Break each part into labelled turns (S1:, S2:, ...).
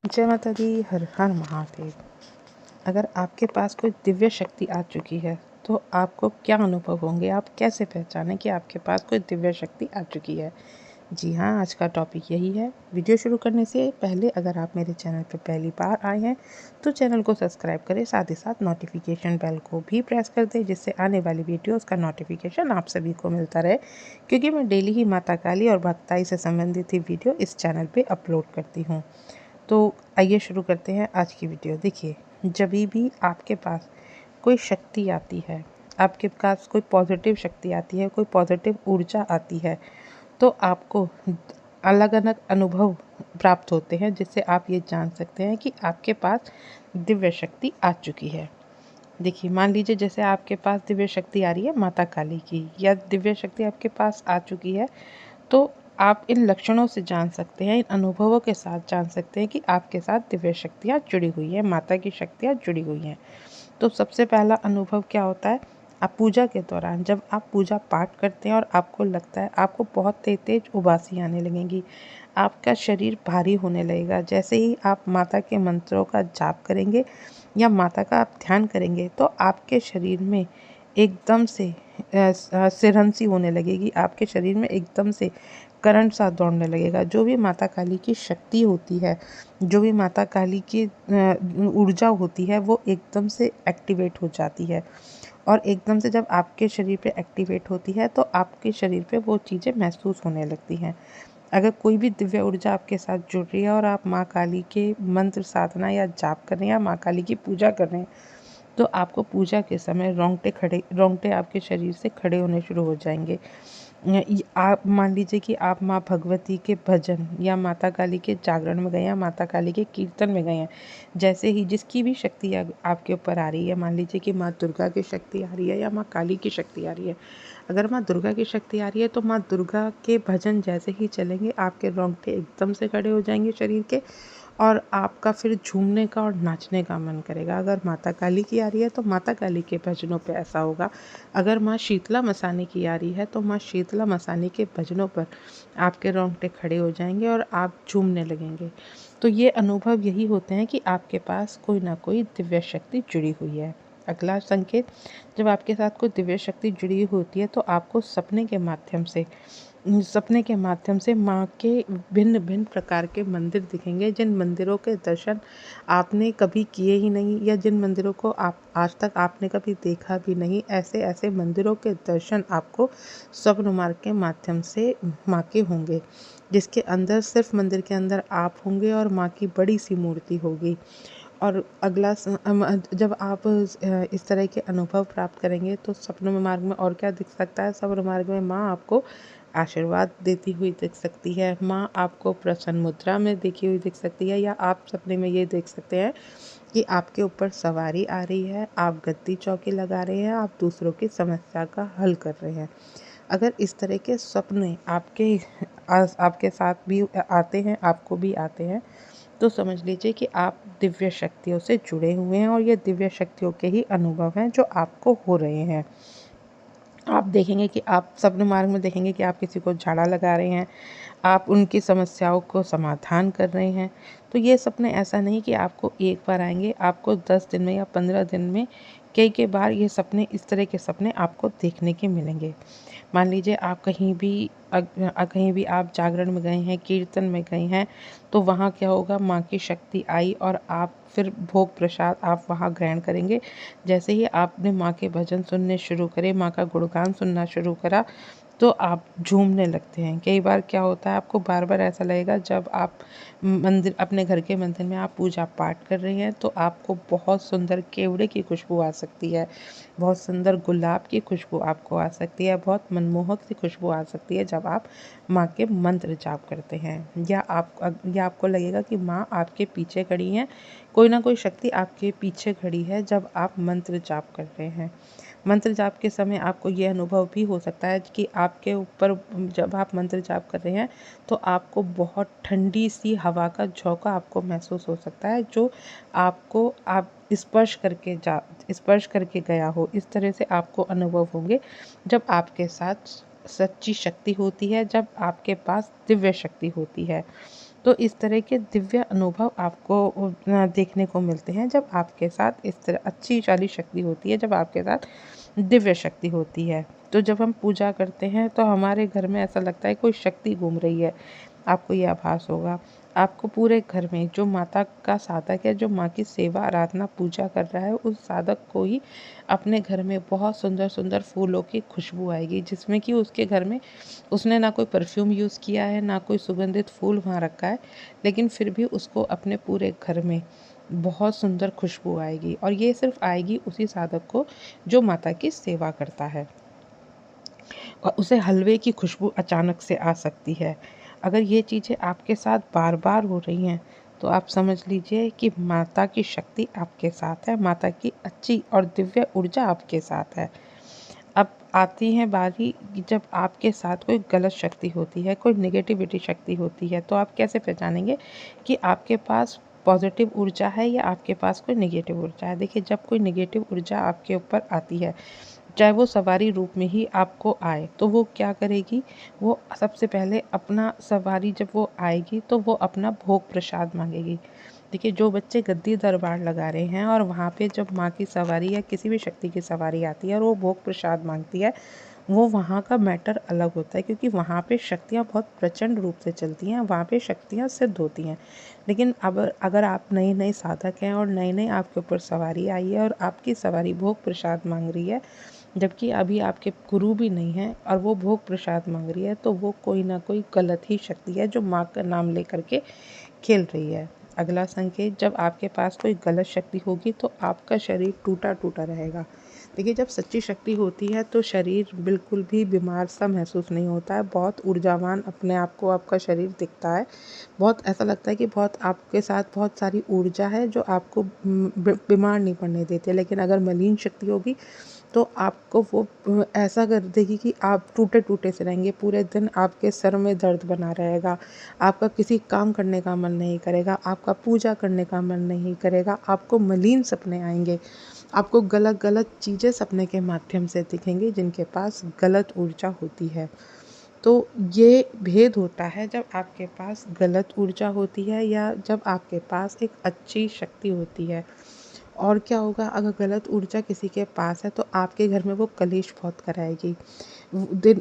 S1: जय माता दी, हर हर महादेव। अगर आपके पास कोई दिव्य शक्ति आ चुकी है तो आपको क्या अनुभव होंगे? आप कैसे पहचानें कि आपके पास कोई दिव्य शक्ति आ चुकी है? जी हाँ, आज का टॉपिक यही है। वीडियो शुरू करने से पहले अगर आप मेरे चैनल पर पहली बार आए हैं तो चैनल को सब्सक्राइब करें, साथ ही साथ नोटिफिकेशन बेल को भी प्रेस कर दें, जिससे आने वाली वीडियोस का नोटिफिकेशन आप सभी को मिलता रहे, क्योंकि मैं डेली ही माता काली और भक्ताई से संबंधित ही वीडियो इस चैनल पर अपलोड करती हूँ। तो आइए शुरू करते हैं आज की वीडियो। देखिए, जब भी आपके पास कोई शक्ति आती है, आपके पास कोई पॉजिटिव शक्ति आती है, कोई पॉजिटिव ऊर्जा आती है, तो आपको अलग अलग अनुभव प्राप्त होते हैं, जिससे आप ये जान सकते हैं कि आपके पास दिव्य शक्ति आ चुकी है। देखिए, मान लीजिए जैसे आपके पास दिव्य शक्ति आ रही है माता काली की, या दिव्य शक्ति आपके पास आ चुकी है, तो आप इन लक्षणों से जान सकते हैं, इन अनुभवों के साथ जान सकते हैं कि आपके साथ दिव्य शक्तियाँ जुड़ी हुई हैं, माता की शक्तियाँ जुड़ी हुई हैं। तो सबसे पहला अनुभव क्या होता है? आप पूजा के दौरान जब आप पूजा पाठ करते हैं और आपको लगता है आपको बहुत तेज तेज उबासी आने लगेंगी, आपका शरीर भारी होने लगेगा। जैसे ही आप माता के मंत्रों का जाप करेंगे या माता का आप ध्यान करेंगे, तो आपके शरीर में एकदम से सिरहंसी होने लगेगी, आपके शरीर में एकदम से करंट सा दौड़ने लगेगा। जो भी माता काली की शक्ति होती है, जो भी माता काली की ऊर्जा होती है, वो एकदम से एक्टिवेट हो जाती है। और एकदम से जब आपके शरीर पे एक्टिवेट होती है तो आपके शरीर पे वो चीज़ें महसूस होने लगती हैं। अगर कोई भी दिव्य ऊर्जा आपके साथ जुड़ रही है और आप माँ काली के मंत्र साधना या जाप कर रहे हैं या माँ काली की पूजा कर रहे हैं, तो आपको पूजा के समय रोंगटे आपके शरीर से खड़े होने शुरू हो जाएंगे। आप मान लीजिए कि आप माँ भगवती के भजन या माता काली के जागरण में गए हैं, माता काली के कीर्तन में गए हैं। जैसे ही जिसकी भी शक्ति आपके ऊपर आ रही है, मान लीजिए कि माँ दुर्गा की शक्ति आ रही है या माँ काली की शक्ति आ रही है। अगर माँ दुर्गा की शक्ति आ रही है तो माँ दुर्गा के भजन जैसे ही चलेंगे, आपके रोंगटे एकदम से खड़े हो जाएंगे शरीर के, और आपका फिर झूमने का और नाचने का मन करेगा। अगर माता काली की आ रही है तो माता काली के भजनों पे ऐसा होगा। अगर माँ शीतला मसानी की आ रही है तो माँ शीतला मसानी के भजनों पर आपके रोंगटे खड़े हो जाएंगे और आप झूमने लगेंगे। तो ये अनुभव यही होते हैं कि आपके पास कोई ना कोई दिव्य शक्ति जुड़ी हुई है। अगला संकेत, जब आपके साथ कोई दिव्य शक्ति जुड़ी होती है तो आपको सपने के माध्यम से माँ के भिन्न भिन्न प्रकार के मंदिर दिखेंगे, जिन मंदिरों के दर्शन आपने कभी किए ही नहीं, या जिन मंदिरों को आप आज तक आपने कभी देखा भी नहीं। ऐसे ऐसे मंदिरों के दर्शन आपको स्वप्न मार्ग के माध्यम से माँ के होंगे, जिसके अंदर सिर्फ मंदिर के अंदर आप होंगे और माँ की बड़ी सी मूर्ति होगी। और जब आप इस तरह के अनुभव प्राप्त करेंगे तो सपनों में मार्ग में और क्या दिख सकता है? सपन मार्ग में माँ आपको आशीर्वाद देती हुई दिख सकती है, माँ आपको प्रसन्न मुद्रा में देखी हुई दिख सकती है, या आप सपने में ये देख सकते हैं कि आपके ऊपर सवारी आ रही है, आप गद्दी चौकी लगा रहे हैं, आप दूसरों की समस्या का हल कर रहे हैं। अगर इस तरह के सपने आपके साथ भी आते हैं, आपको भी आते हैं, तो समझ लीजिए कि आप दिव्य शक्तियों से जुड़े हुए हैं और ये दिव्य शक्तियों के ही अनुभव हैं जो आपको हो रहे हैं। आप देखेंगे कि आप सपने मार्ग में देखेंगे कि आप किसी को झाड़ा लगा रहे हैं, आप उनकी समस्याओं को समाधान कर रहे हैं। तो ये सपने ऐसा नहीं कि आपको एक बार आएंगे, आपको 10 दिन में या 15 दिन में कई बार ये सपने, इस तरह के सपने आपको देखने के मिलेंगे। मान लीजिए आप कहीं भी आप जागरण में गए हैं, कीर्तन में गए हैं, तो वहाँ क्या होगा, माँ की शक्ति आई और आप फिर भोग प्रसाद आप वहाँ ग्रहण करेंगे। जैसे ही आपने माँ के भजन सुनने शुरू करे, माँ का गुणगान सुनना शुरू करा, तो आप झूमने लगते हैं। कई बार क्या होता है, आपको बार बार ऐसा लगेगा, जब आप मंदिर, अपने घर के मंदिर में आप पूजा पाठ कर रहे हैं, तो आपको बहुत सुंदर केवड़े की खुशबू आ सकती है, बहुत सुंदर गुलाब की खुशबू आपको आ सकती है, बहुत मनमोहक सी खुशबू आ सकती है जब आप माँ के मंत्र जाप करते हैं। या आपको लगेगा कि माँ आपके पीछे खड़ी हैं, कोई ना कोई शक्ति आपके पीछे खड़ी है जब आप मंत्र जाप कर रहे हैं। मंत्र जाप के समय आपको ये अनुभव भी हो सकता है कि आपके ऊपर, जब आप मंत्र जाप कर रहे हैं, तो आपको बहुत ठंडी सी हवा का झोंका आपको महसूस हो सकता है, जो आपको आप स्पर्श करके गया हो। इस तरह से आपको अनुभव होंगे जब आपके साथ सच्ची शक्ति होती है, जब आपके पास दिव्य शक्ति होती है। तो इस तरह के दिव्य अनुभव आपको देखने को मिलते हैं जब आपके साथ इस तरह अच्छी वाली शक्ति होती है, जब आपके साथ दिव्य शक्ति होती है। तो जब हम पूजा करते हैं तो हमारे घर में ऐसा लगता है कोई शक्ति घूम रही है। आपको ये आभास होगा। आपको पूरे घर में जो माता का साधक है, जो माँ की सेवा आराधना पूजा कर रहा है, उस साधक को ही अपने घर में बहुत सुंदर सुंदर फूलों की खुशबू आएगी, जिसमें कि उसके घर में उसने ना कोई परफ्यूम यूज़ किया है, ना कोई सुगंधित फूल वहाँ रखा है, लेकिन फिर भी उसको अपने पूरे घर में बहुत सुंदर खुशबू आएगी। और ये सिर्फ आएगी उसी साधक को जो माता की सेवा करता है। और उसे हलवे की खुशबू अचानक से आ सकती है। अगर ये चीज़ें आपके साथ बार बार हो रही हैं तो आप समझ लीजिए कि माता की शक्ति आपके साथ है, माता की अच्छी और दिव्य ऊर्जा आपके साथ है। अब आती है बारी जब आपके साथ कोई गलत शक्ति होती है, कोई नेगेटिविटी शक्ति होती है, तो आप कैसे पहचानेंगे कि आपके पास पॉजिटिव ऊर्जा है या आपके पास कोई नेगेटिव ऊर्जा है। देखिए, जब कोई नेगेटिव ऊर्जा आपके ऊपर आती है, चाहे वो सवारी रूप में ही आपको आए, तो वो क्या करेगी, वो सबसे पहले अपना सवारी जब वो आएगी तो वो अपना भोग प्रसाद मांगेगी। देखिए, जो बच्चे गद्दी दरबार लगा रहे हैं और वहाँ पे जब माँ की सवारी या किसी भी शक्ति की सवारी आती है और वो भोग प्रसाद मांगती है, वो वहाँ का मैटर अलग होता है, क्योंकि वहाँ पे शक्तियाँ बहुत प्रचंड रूप से चलती हैं, वहाँ पे शक्तियाँ सिद्ध होती हैं। लेकिन अब अगर आप नए नए साधक हैं और नए नए आपके ऊपर सवारी आई है और आपकी सवारी भोग प्रसाद मांग रही है, जबकि अभी आपके गुरु भी नहीं हैं और वो भोग प्रसाद मांग रही है, तो वो कोई ना कोई गलत ही शक्ति है जो माँ का नाम लेकर के खेल रही है। अगला संकेत, जब आपके पास कोई गलत शक्ति होगी तो आपका शरीर टूटा टूटा रहेगा। देखिए, जब सच्ची शक्ति होती है तो शरीर बिल्कुल भी बीमार सा महसूस नहीं होता है, बहुत ऊर्जावान अपने आप को आपका शरीर दिखता है। बहुत ऐसा लगता है कि बहुत आपके साथ बहुत सारी ऊर्जा है जो आपको बीमार नहीं पड़ने देते। लेकिन अगर मलिन शक्ति होगी तो आपको वो ऐसा कर देगी कि आप टूटे-टूटे से रहेंगे, पूरे दिन आपके सर में दर्द बना रहेगा, आपका किसी काम करने का मन नहीं करेगा, आपका पूजा करने का मन नहीं करेगा, आपको मलिन सपने आएँगे, आपको गलत-गलत चीज़ें सपने के माध्यम से दिखेंगी जिनके पास गलत ऊर्जा होती है। तो ये भेद होता है जब आपके पास गलत ऊर्जा होती है या जब आपके पास एक अच्छी शक्ति होती है। और क्या होगा, अगर गलत ऊर्जा किसी के पास है तो आपके घर में वो कलेश बहुत कराएगी।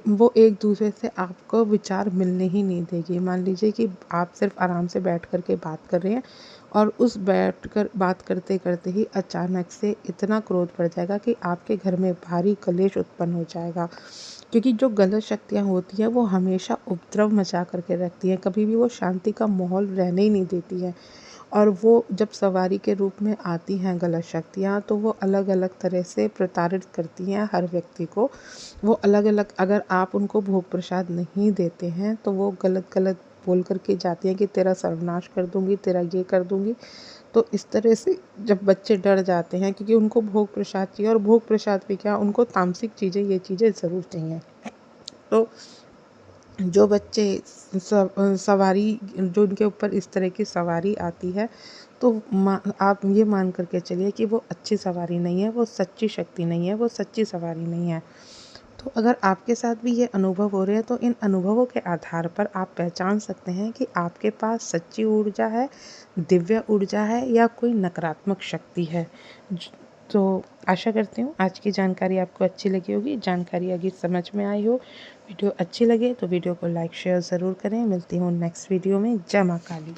S1: वो एक दूसरे से आपको विचार मिलने ही नहीं देगी। मान लीजिए कि आप सिर्फ आराम से बैठ कर के बात कर रहे हैं और उस बैठ कर बात करते करते ही अचानक से इतना क्रोध बढ़ जाएगा कि आपके घर में भारी कलेश उत्पन्न हो जाएगा। क्योंकि जो गलत शक्तियाँ होती हैं वो हमेशा उपद्रव मचा करके रखती हैं, कभी भी वो शांति का माहौल रहने ही नहीं देती हैं। और वो जब सवारी के रूप में आती हैं गलत शक्तियाँ, तो वो अलग अलग तरह से प्रताड़ित करती हैं हर व्यक्ति को। वो अलग अलग, अगर आप उनको भोग प्रसाद नहीं देते हैं तो वो गलत गलत बोल करके जाती हैं कि तेरा सर्वनाश कर दूँगी, तेरा ये कर दूँगी। तो इस तरह से जब बच्चे डर जाते हैं, क्योंकि उनको भोग प्रसाद चाहिए और भोग प्रसाद भी क्या, उनको तामसिक चीज़ें, ये चीज़ें ज़रूर चाहिए। तो जो बच्चे सवारी, जो उनके ऊपर इस तरह की सवारी आती है, तो आप ये मान करके चलिए कि वो अच्छी सवारी नहीं है, वो सच्ची शक्ति नहीं है, वो सच्ची सवारी नहीं है। तो अगर आपके साथ भी ये अनुभव हो रहे हैं तो इन अनुभवों के आधार पर आप पहचान सकते हैं कि आपके पास सच्ची ऊर्जा है, दिव्य ऊर्जा है या कोई नकारात्मक शक्ति है। तो आशा करती हूँ आज की जानकारी आपको अच्छी लगी होगी, जानकारी अगर समझ में आई हो, वीडियो अच्छी लगे तो वीडियो को लाइक शेयर ज़रूर करें। मिलती हूँ नेक्स्ट वीडियो में। जय माँ काली।